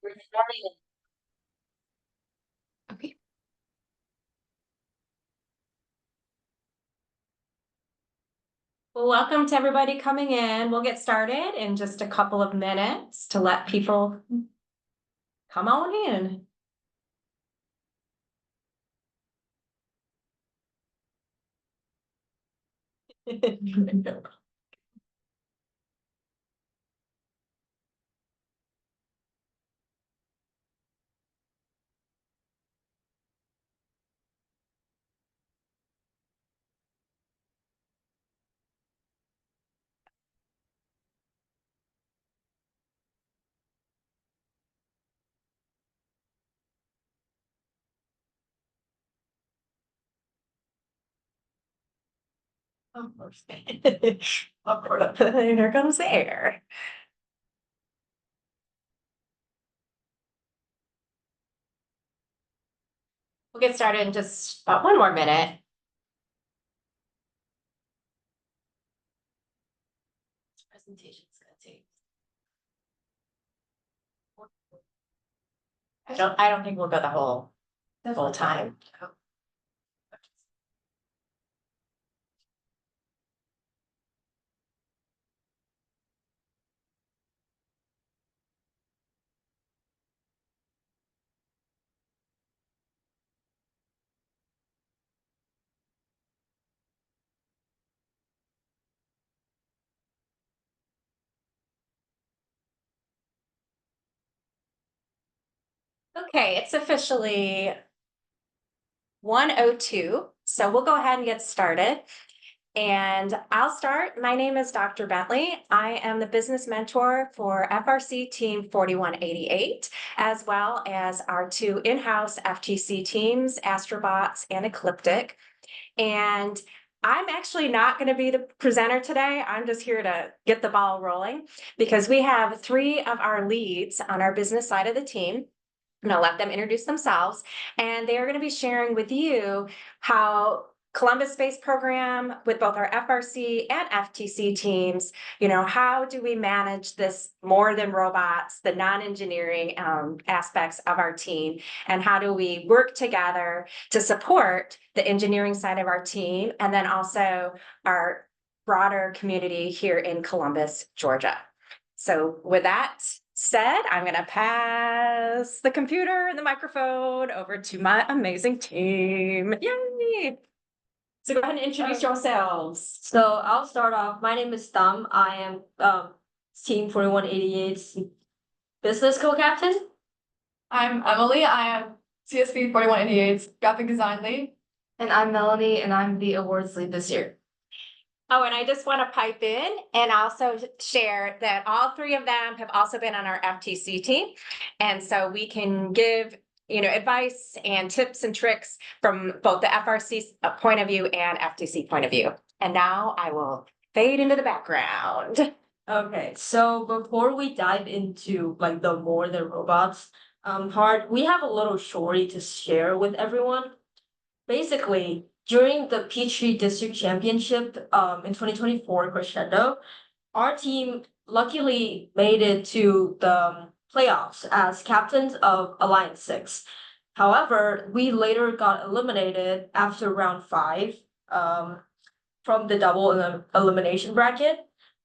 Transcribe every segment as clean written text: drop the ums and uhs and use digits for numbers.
We're starting. Okay. Well, welcome to everybody coming in. We'll get started in just a couple of minutes to let people come on in. Of course. Of course, here comes the air. We'll get started in just about one more minute. This presentation's gonna take. I don't think we'll go the whole time. Okay, it's officially 1:02, so we'll go ahead and get started. And I'll start. My name is Dr. Bentley. I am the business mentor for FRC Team 4188, as well as our two in-house FTC teams, Astrobots and Ecliptic. And I'm actually not going to be the presenter today. I'm just here to get the ball rolling because we have three of our leads on our business side of the team. I'm going to let them introduce themselves, and they are going to be sharing with you how Columbus Space Program with both our FRC and FTC teams, how do we manage this more than robots, the non-engineering aspects of our team, and how do we work together to support the engineering side of our team, and then also our broader community here in Columbus, Georgia. So with that said, I'm going to pass the computer and the microphone over to my amazing team. Yay! So go ahead and introduce yourselves. So I'll start off. My name is Thum. I am Team 4188's business co-captain. I'm Emily. I am CSP 4188's graphic design lead. And I'm Melanie, and I'm the awards lead this year. Oh, and I just want to pipe in and also share that all three of them have also been on our FTC team. And so we can give advice and tips and tricks from both the FRC point of view and FTC point of view. And now I will fade into the background. Okay, so before we dive into the more than robots part, we have a little story to share with everyone. Basically, during the Peachtree District Championship in 2024 crescendo, our team luckily made it to the playoffs as captains of Alliance 6. However, we later got eliminated after round 5 from the double elimination bracket.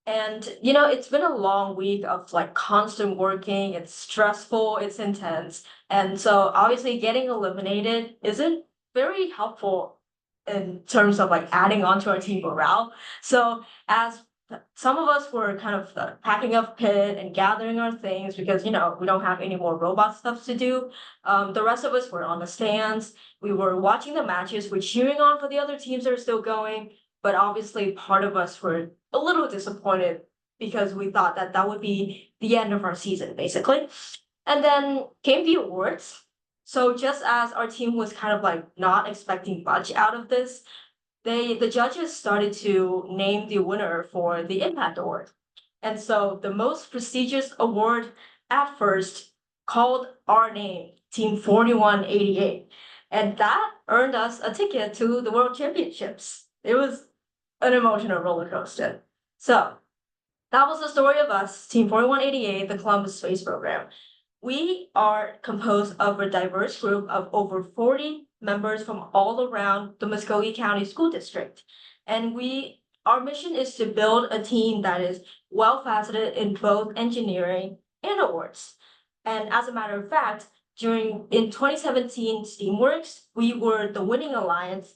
And it's been a long week of constant working. It's stressful, it's intense. And so obviously getting eliminated isn't very helpful in terms of adding on to our team morale. So as some of us were kind of packing up pit and gathering our things because we don't have any more robot stuff to do. The rest of us were on the stands. We were watching the matches. We're cheering on for the other teams that are still going. But obviously, part of us were a little disappointed because we thought that would be the end of our season, basically. And then came the awards. So just as our team was kind of not expecting much out of this, the judges started to name the winner for the Impact Award. And so the most prestigious award at first called our name, Team 4188. And that earned us a ticket to the World Championships. It was an emotional roller coaster. So that was the story of us, Team 4188, the Columbus Space Program. We are composed of a diverse group of over 40 members from all around the Muskogee County School District. And our mission is to build a team that is well-faceted in both engineering and awards. And as a matter of fact, in 2017 Steamworks, we were the winning alliance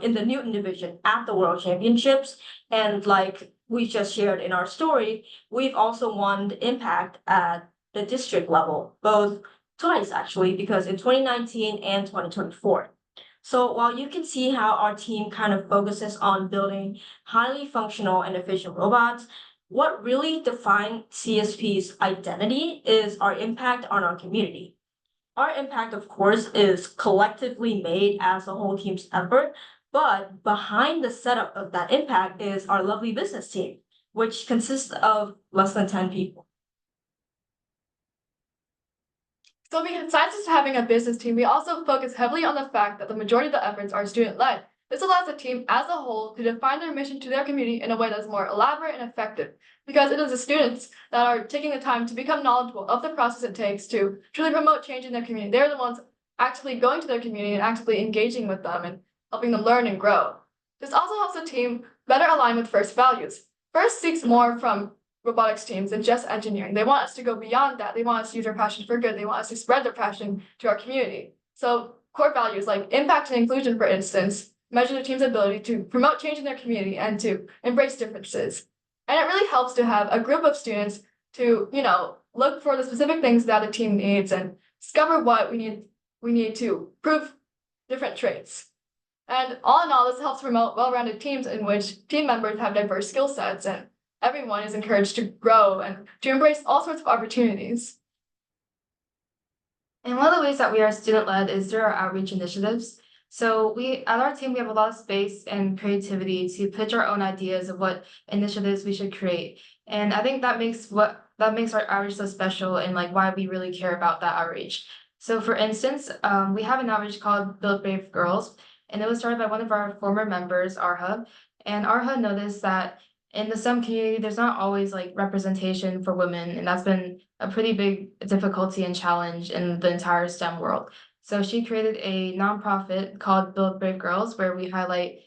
in the Newton division at the World Championships. And like we just shared in our story, we've also won the Impact at the district level, both twice actually, because in 2019 and 2024. So while you can see how our team kind of focuses on building highly functional and efficient robots, what really defines CSP's identity is our impact on our community. Our impact, of course, is collectively made as a whole team's effort, but behind the setup of that impact is our lovely business team, which consists of less than 10 people. So besides just having a business team, we also focus heavily on the fact that the majority of the efforts are student-led. This allows the team as a whole to define their mission to their community in a way that's more elaborate and effective, because it is the students that are taking the time to become knowledgeable of the process it takes to truly promote change in their community. They're the ones actively going to their community and actively engaging with them and helping them learn and grow. This also helps the team better align with FIRST values. FIRST seeks more from robotics teams than just engineering. They want us to go beyond that. They want us to use our passion for good. They want us to spread their passion to our community. So core values like impact and inclusion, for instance, measure the team's ability to promote change in their community and to embrace differences. And it really helps to have a group of students to, look for the specific things that a team needs and discover what we need to prove different traits. And all in all, this helps promote well-rounded teams in which team members have diverse skill sets and everyone is encouraged to grow and to embrace all sorts of opportunities. And one of the ways that we are student-led is through our outreach initiatives. So at our team, we have a lot of space and creativity to pitch our own ideas of what initiatives we should create. And I think that makes our outreach so special and like why we really care about that outreach. So for instance, we have an outreach called Build Brave Girls, and it was started by one of our former members, Arha. And Arha noticed that in the STEM community, there's not always like representation for women, and that's been a pretty big difficulty and challenge in the entire STEM world. So she created a nonprofit called Build Brave Girls, where we highlight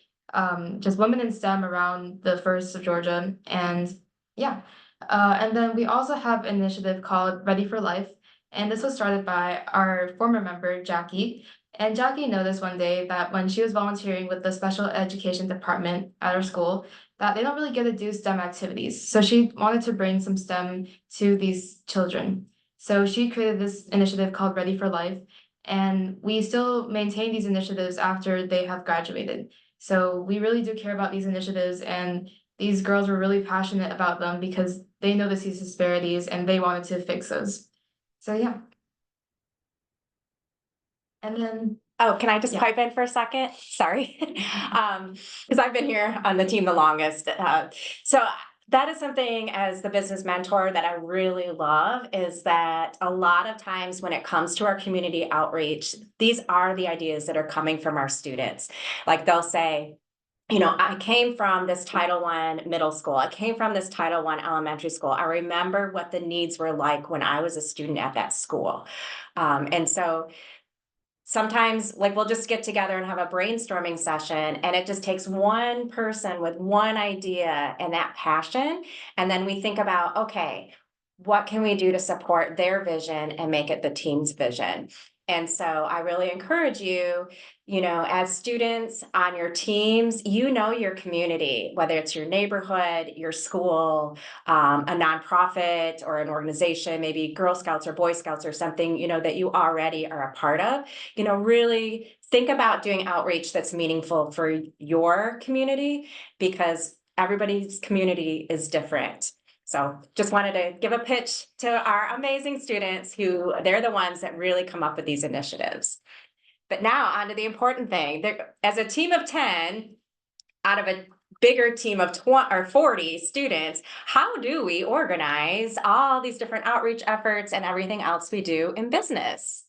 just women in STEM around the FIRST of Georgia. And yeah, and then we also have an initiative called Ready for Life. And this was started by our former member, Jackie. And Jackie noticed one day that when she was volunteering with the special education department at our school, that they don't really get to do STEM activities. So she wanted to bring some STEM to these children. So she created this initiative called Ready for Life. And we still maintain these initiatives after they have graduated. So we really do care about these initiatives, and these girls were really passionate about them because they noticed these disparities and they wanted to fix those. So yeah. And then Oh, can I just Yeah. pipe in for a second? Sorry. Because I've been here on the team the longest. So that is something as the business mentor that I really love, is that a lot of times when it comes to our community outreach, these are the ideas that are coming from our students. Like they'll say, I came from this Title I middle school. I came from this Title I elementary school. I remember what the needs were like when I was a student at that school. And so sometimes like we'll just get together and have a brainstorming session, and it just takes one person with one idea and that passion. And then we think about, okay, what can we do to support their vision and make it the team's vision? And so I really encourage you, as students on your teams, your community, whether it's your neighborhood, your school, a nonprofit or an organization, maybe Girl Scouts or Boy Scouts or something, that you already are a part of, really think about doing outreach that's meaningful for your community, because everybody's community is different. So just wanted to give a pitch to our amazing students who they're the ones that really come up with these initiatives. But now on to the important thing. As a team of 10 out of a bigger team of 20 or 40 students, how do we organize all these different outreach efforts and everything else we do in business?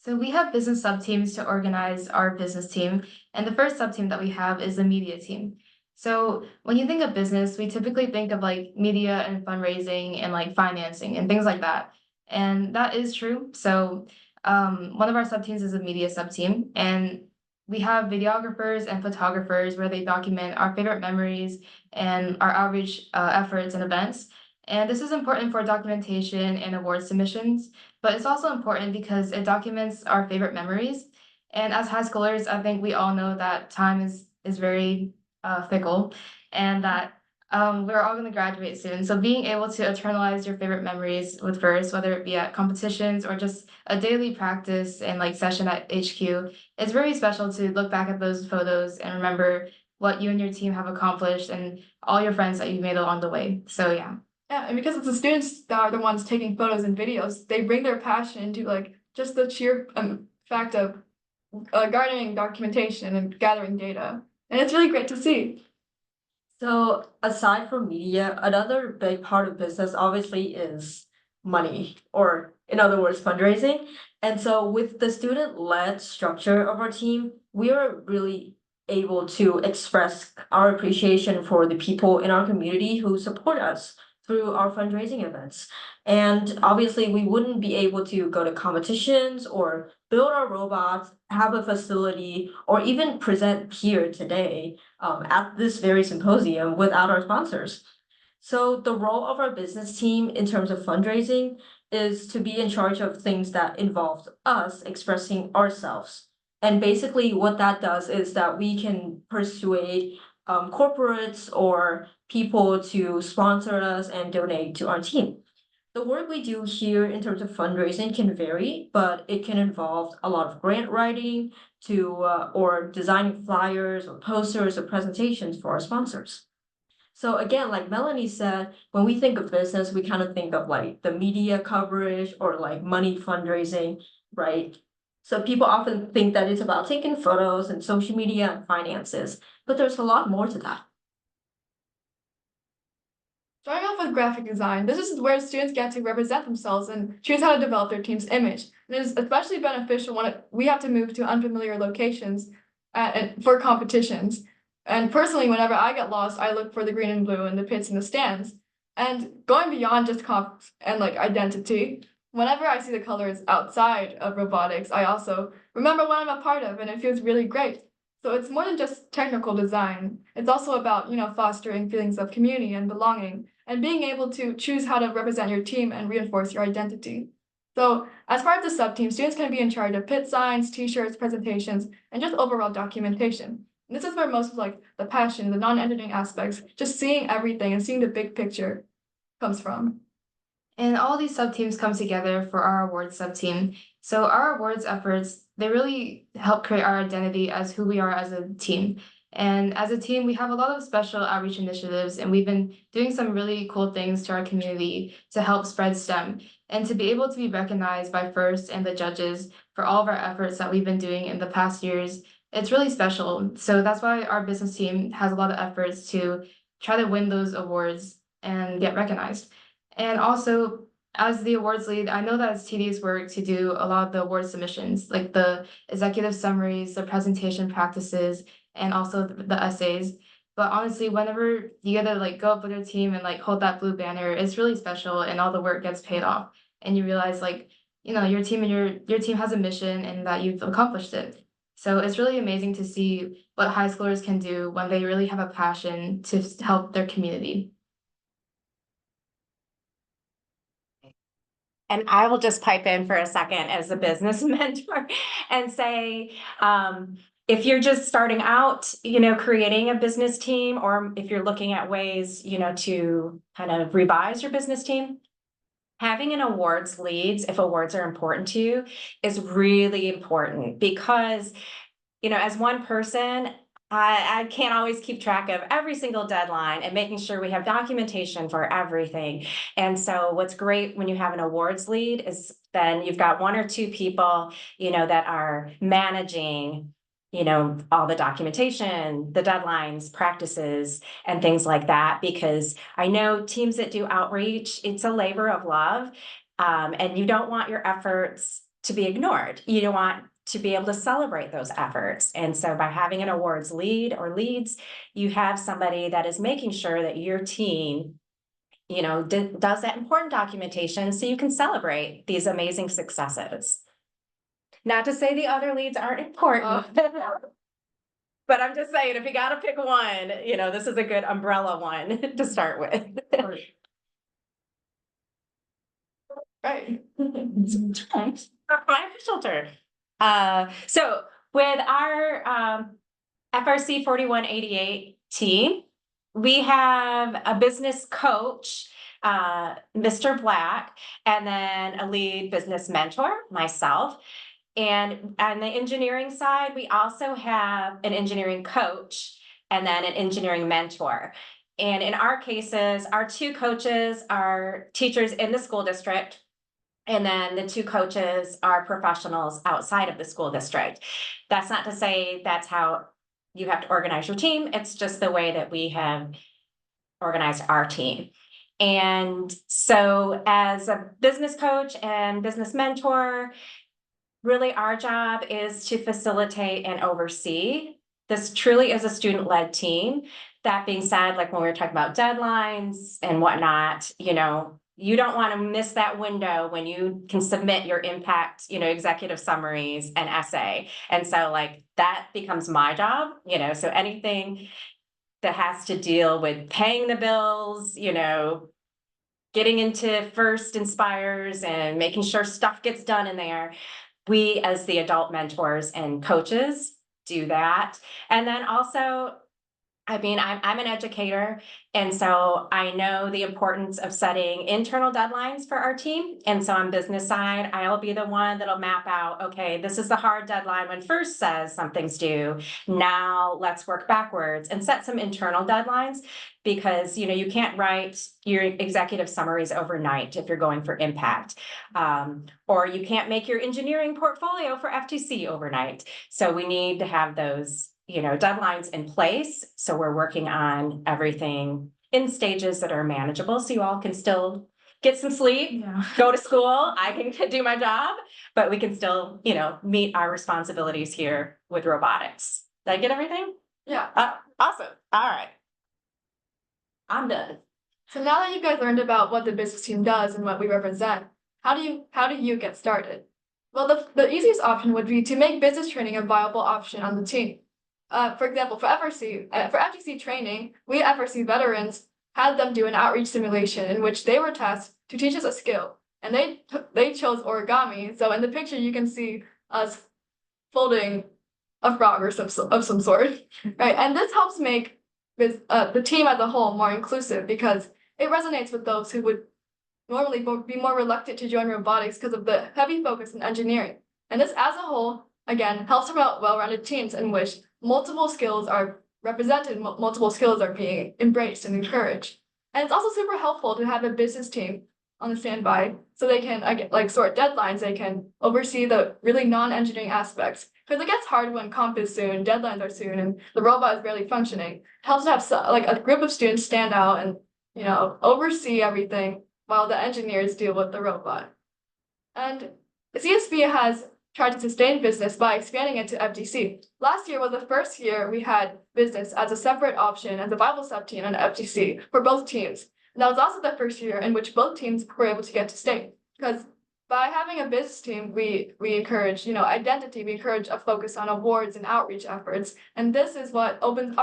So we have business sub-teams to organize our business team. And the first sub-team that we have is the media team. So when you think of business, we typically think of like media and fundraising and like financing and things like that. And that is true. So one of our sub teams is a media sub team, and we have videographers and photographers where they document our favorite memories and our outreach efforts and events. And this is important for documentation and award submissions, but it's also important because it documents our favorite memories. And as high schoolers, I think we all know that time is very fickle, and that we're all going to graduate soon. So being able to eternalize your favorite memories with verse, whether it be at competitions or just a daily practice and like session at HQ, it's very special to look back at those photos and remember what you and your team have accomplished and all your friends that you've made along the way. So yeah. Yeah, and because it's the students that are the ones taking photos and videos, they bring their passion into like just the sheer fact of garnering documentation and gathering data. And it's really great to see. So aside from media, another big part of business obviously is money, or in other words, fundraising. And so with the student-led structure of our team, we are really able to express our appreciation for the people in our community who support us through our fundraising events. And obviously, we wouldn't be able to go to competitions or build our robots, have a facility, or even present here today at this very symposium without our sponsors. So the role of our business team in terms of fundraising is to be in charge of things that involve us expressing ourselves. And basically what that does is that we can persuade corporates or people to sponsor us and donate to our team. The work we do here in terms of fundraising can vary, but it can involve a lot of grant writing to or designing flyers or posters or presentations for our sponsors. So again, like Melanie said, when we think of business, we kind of think of like the media coverage or like money fundraising, right? So people often think that it's about taking photos and social media and finances, but there's a lot more to that. Starting off with graphic design, this is where students get to represent themselves and choose how to develop their team's image. And it is especially beneficial when we have to move to unfamiliar locations for competitions. And personally, whenever I get lost, I look for the green and blue and the pits and the stands. And going beyond just comp and like identity, whenever I see the colors outside of robotics, I also remember what I'm a part of, and it feels really great. So it's more than just technical design. It's also about, fostering feelings of community and belonging and being able to choose how to represent your team and reinforce your identity. So as part of the sub-team, students can be in charge of pit signs, t-shirts, presentations, and just overall documentation. And this is where most of like the passion, the non-editing aspects, just seeing everything and seeing the big picture comes from. And all these sub teams come together for our awards sub team. So our awards efforts, they really help create our identity as who we are as a team. And as a team, we have a lot of special outreach initiatives, and we've been doing some really cool things to our community to help spread STEM. And to be able to be recognized by FIRST and the judges for all of our efforts that we've been doing in the past years, it's really special. So that's why our business team has a lot of efforts to try to win those awards and get recognized. And also, as the awards lead, I know that it's tedious work to do a lot of the award submissions, like the executive summaries, the presentation practices, and also the essays. But honestly, whenever you get to like go up with your team and like hold that blue banner, it's really special, and all the work gets paid off. And you realize like, your team and your team has a mission and that you've accomplished it. So it's really amazing to see what high schoolers can do when they really have a passion to help their community. And I will just pipe in for a second as a business mentor and say, if you're just starting out, creating a business team, or if you're looking at ways, to kind of revise your business team, having an awards leads, if awards are important to you, is really important because, as one person, I can't always keep track of every single deadline and making sure we have documentation for everything. And so what's great when you have an awards lead is then you've got one or two people, that are managing, all the documentation, the deadlines, practices, and things like that. Because I know teams that do outreach, it's a labor of love. And you don't want your efforts to be ignored. You don't want to be able to celebrate those efforts. And so by having an awards lead or leads, you have somebody that is making sure that your team, does that important documentation so you can celebrate these amazing successes. Not to say the other leads aren't important. But I'm just saying, if you gotta pick one, this is a good umbrella one to start with. Right. My official turn. So with our FRC 4188 team, we have a business coach, Mr. Black, and then a lead business mentor, myself. And on the engineering side, we also have an engineering coach and then an engineering mentor. And in our cases, our two coaches are teachers in the school district. And then the two coaches are professionals outside of the school district. That's not to say that's how you have to organize your team. It's just the way that we have organized our team. And so as a business coach and business mentor, really our job is to facilitate and oversee. This truly is a student-led team. That being said, like when we were talking about deadlines and whatnot, you don't want to miss that window when you can submit your impact, executive summaries and essay. And so like that becomes my job, so anything that has to deal with paying the bills, getting into First Inspires and making sure stuff gets done in there. We, as the adult mentors and coaches, do that. And then also, I'm an educator, and so I know the importance of setting internal deadlines for our team. And so on business side, I'll be the one that'll map out, okay, this is the hard deadline when First says something's due. Now let's work backwards and set some internal deadlines, because you can't write your executive summaries overnight if you're going for impact. Or you can't make your engineering portfolio for FTC overnight. So we need to have those deadlines in place. So we're working on everything in stages that are manageable, so you all can still get some sleep, go to school, I can do my job, but we can still, meet our responsibilities here with robotics. Did I get everything? Yeah. Awesome. All right. I'm done. So now that you guys learned about what the business team does and what we represent, how do you get started? Well, the easiest option would be to make business training a viable option on the team. For example, for FTC training, we FRC veterans had them do an outreach simulation in which they were tasked to teach us a skill, and they chose origami. So in the picture, you can see us folding a frog or of some sort, right? And this helps make the team as a whole more inclusive, because it resonates with those who would normally be more reluctant to join robotics because of the heavy focus in engineering. And this as a whole, again, helps promote well-rounded teams in which multiple skills are represented, multiple skills are being embraced and encouraged. And it's also super helpful to have a business team on the standby so they can sort deadlines, they can oversee the really non-engineering aspects. Because it gets hard when comp is soon, deadlines are soon, and the robot is barely functioning. It helps to have a group of students stand out and oversee everything while the engineers deal with the robot. And CSB has tried to sustain business by expanding it to FTC. Last year was the first year we had business as a separate option as a viable sub-team on FTC for both teams. And that was also the first year in which both teams were able to get to state. Because by having a business team, we encourage, identity, we encourage a focus on awards and outreach efforts. And this is what opens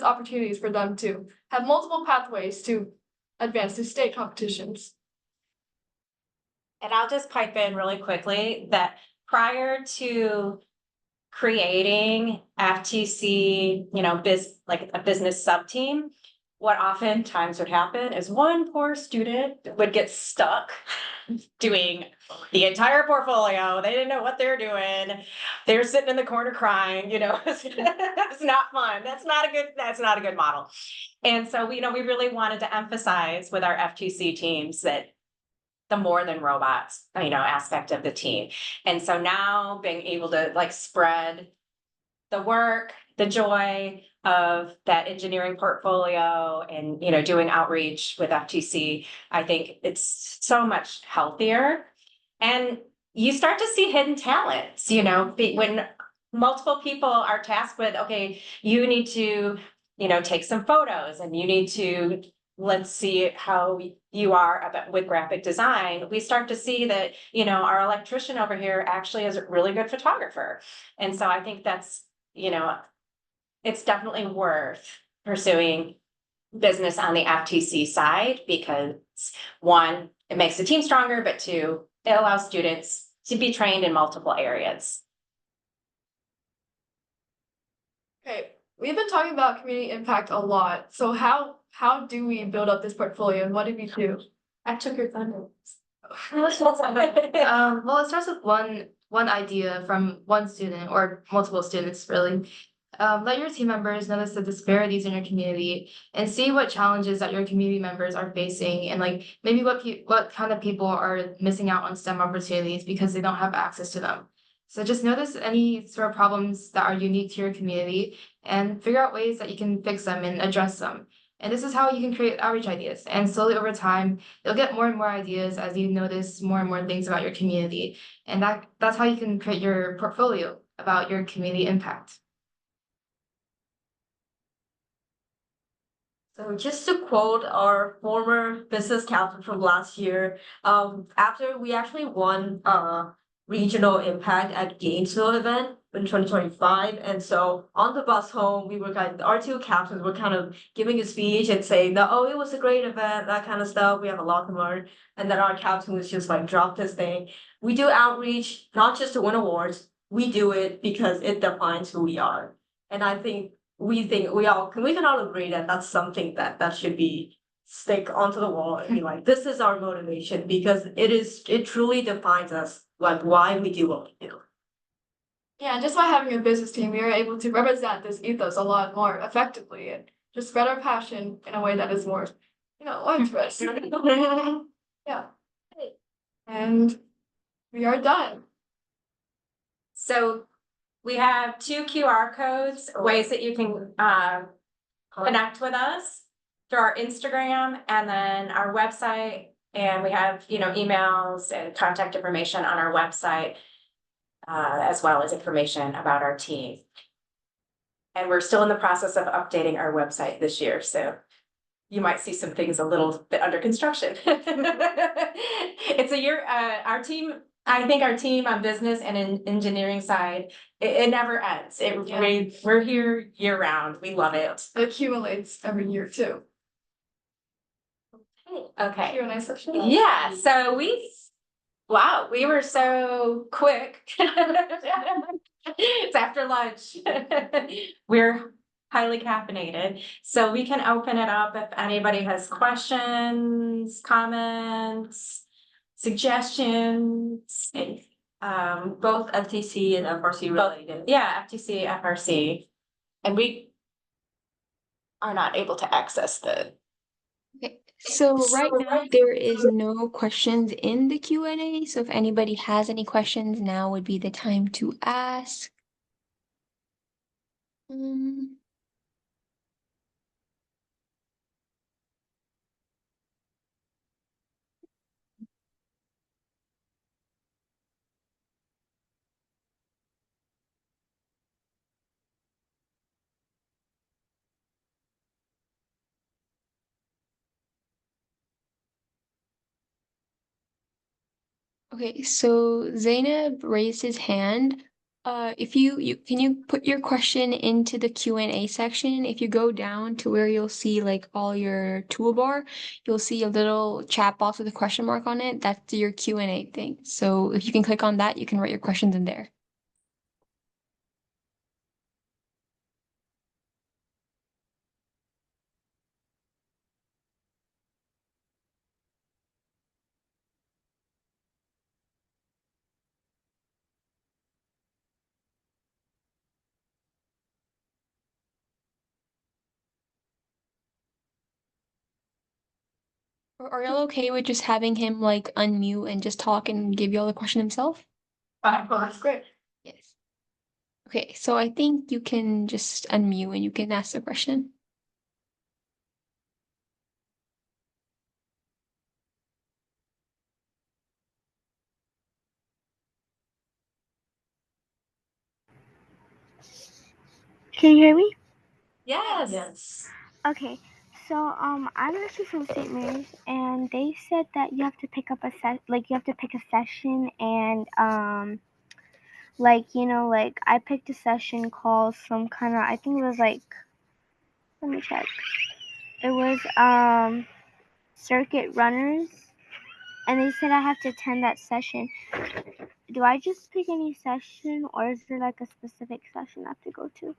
opportunities for them to have multiple pathways to advance to state competitions. And I'll just pipe in really quickly that prior to creating FTC, a business sub-team, what oftentimes would happen is one poor student would get stuck doing the entire portfolio. They didn't know what they're doing. They're sitting in the corner crying, it's not fun. That's not a good model. And so, we really wanted to emphasize with our FTC teams that the more than robots, aspect of the team. And so now being able to spread the work, the joy of that engineering portfolio and, doing outreach with FTC, I think it's so much healthier. And you start to see hidden talents, when multiple people are tasked with, okay, you need to, take some photos and you need to, let's see how you are about with graphic design. We start to see that, our electrician over here actually is a really good photographer. And so I think that's, it's definitely worth pursuing business on the FTC side because one, it makes the team stronger, but two, it allows students to be trained in multiple areas. Okay, we've been talking about community impact a lot. So how do we build up this portfolio and what did we do? I took your thunder. Well, it starts with one idea from one student or multiple students, really. Let your team members notice the disparities in your community and see what challenges that your community members are facing and like maybe what kind of people are missing out on STEM opportunities because they don't have access to them. So just notice any sort of problems that are unique to your community and figure out ways that you can fix them and address them. And this is how you can create outreach ideas. And slowly over time, you'll get more and more ideas as you notice more and more things about your community. And that's how you can create your portfolio about your community impact. So just to quote our former business captain from last year, after we actually won regional impact at Gainesville event in 2025. And so on the bus home, our two captains were kind of giving a speech and saying that, oh, it was a great event, that kind of stuff. We have a lot to learn. And then our captain was just like, drop this thing. We do outreach, not just to win awards. We do it because it defines who we are. And I think we can all agree that that's something that should be stick onto the wall and be like, this is our motivation because it truly defines us, like why we do what we do. Yeah, and just by having a business team, we are able to represent this ethos a lot more effectively and just spread our passion in a way that is more, widespread. Yeah. And we are done. So we have 2 QR codes, ways that you can connect with us through our Instagram and then our website. And we have, emails and contact information on our website, as well as information about our team. And we're still in the process of updating our website this year, so you might see some things a little bit under construction. It's a year, I think our team on business and in engineering side, it never ends. We're here year round. We love it. It accumulates every year too. Okay. Q&A session? Yeah, so wow, we were so quick. It's after lunch. We're highly caffeinated, so we can open it up if anybody has questions, comments, suggestions. Both FTC and FRC related. Yeah, FTC, FRC. And we are not able to access the. Okay, so right now there is no questions in the Q&A, so if anybody has any questions, now would be the time to ask. Okay, so Zainab raised his hand. If you can you put your question into the Q&A section? If you go down to where you'll see like all your toolbar, you'll see a little chat box with a question mark on it. That's your Q&A thing. So if you can click on that, you can write your questions in there. Or are y'all okay with just having him like unmute and just talk and give y'all the question himself? Well, that's great. Yes. Okay, so I think you can just unmute and you can ask the question. Can you hear me? Yes. Yes. Okay. So I'm actually from St. Mary's, and they said that you have to pick up you have to pick a session, and like I picked a session called some kind of, I think it was like, let me check. It was circuit runners, and they said I have to attend that session. Do I just pick any session, or is there like a specific session I have to go to?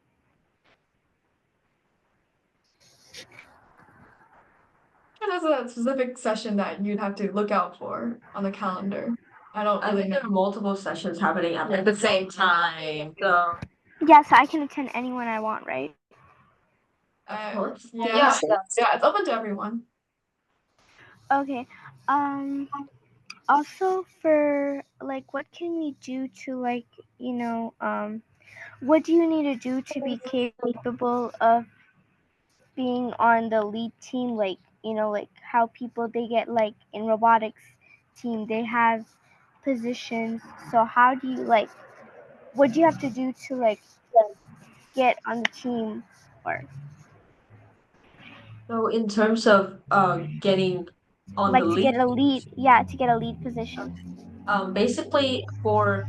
There's a specific session that you'd have to look out for on the calendar. I don't I really think know. there are multiple sessions happening at the same time. So Yeah, so I can attend any one I want, right? course. Yeah, yeah, it's open to everyone. Okay. Also for like, what can we do to like, what do you need to do to be capable of being on the lead team? Like, like how people, they get like in robotics team, they have positions. So how do you like, what do you have to do to like get on the team? Or So in terms of getting on the like to lead, get a lead, yeah, to get a lead position. basically for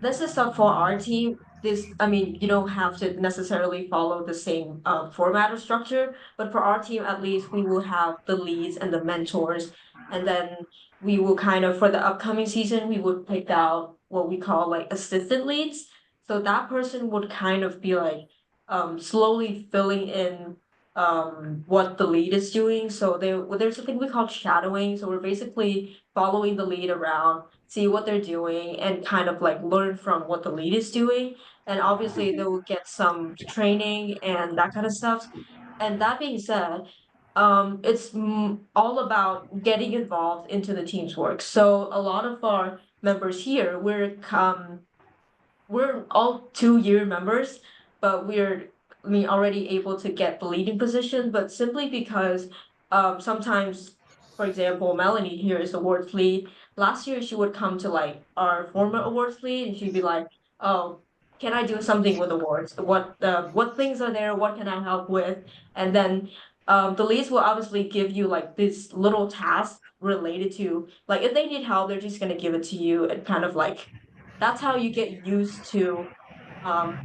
this is stuff for our team. I mean, you don't have to necessarily follow the same format or structure, but for our team, at least, we will have the leads and the mentors, and then we will kind of, for the upcoming season, we would pick out what we call like assistant leads. So that person would kind of be like slowly filling in what the lead is doing. So there's something we call shadowing. So we're basically following the lead around, see what they're doing, and kind of like learn from what the lead is doing. And obviously they will get some training and that kind of stuff. And that being said, it's all about getting involved into the team's work. So a lot of our members here, we're all 2-year members, but I mean, already able to get the leading position, but simply because sometimes, for example, Melanie here is awards lead. Last year she would come to like our former awards lead and she'd be like, "Oh, can I do something with awards? What things are there? What can I help with?" And then the leads will obviously give you like this little task related to, like, if they need help, they're just gonna give it to you, and kind of like that's how you get used to um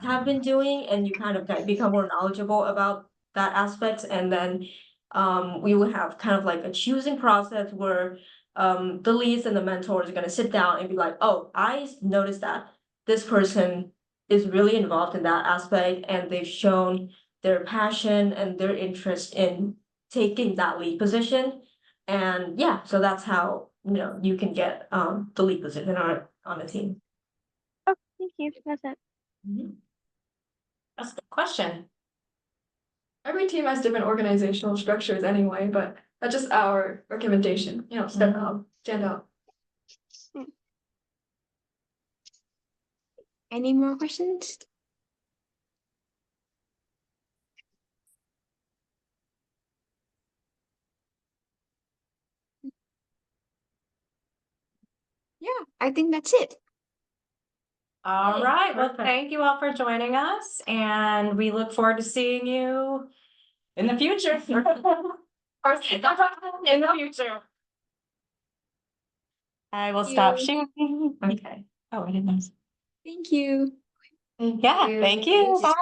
have been doing, and you kind of become more knowledgeable about that aspect. And then we will have kind of like a choosing process where the leads and the mentors are going to sit down and be like, oh, I noticed that this person is really involved in that aspect, and they've shown their passion and their interest in taking that lead position. And yeah, so that's how you can get the lead position on the team. Oh, thank you. That's it. That's a good question. Every team has different organizational structures anyway, but that's just our recommendation, step out, stand out. Any more questions? Yeah, I think that's it. All right. Well, Perfect. thank you all for joining us, and we look forward to seeing you in the future. In the future. I will stop sharing. Okay. Oh, I didn't know. Thank you. Yeah, thank you. Bye.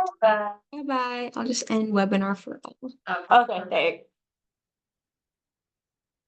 Bye bye. I'll just end webinar for all. Okay, thanks.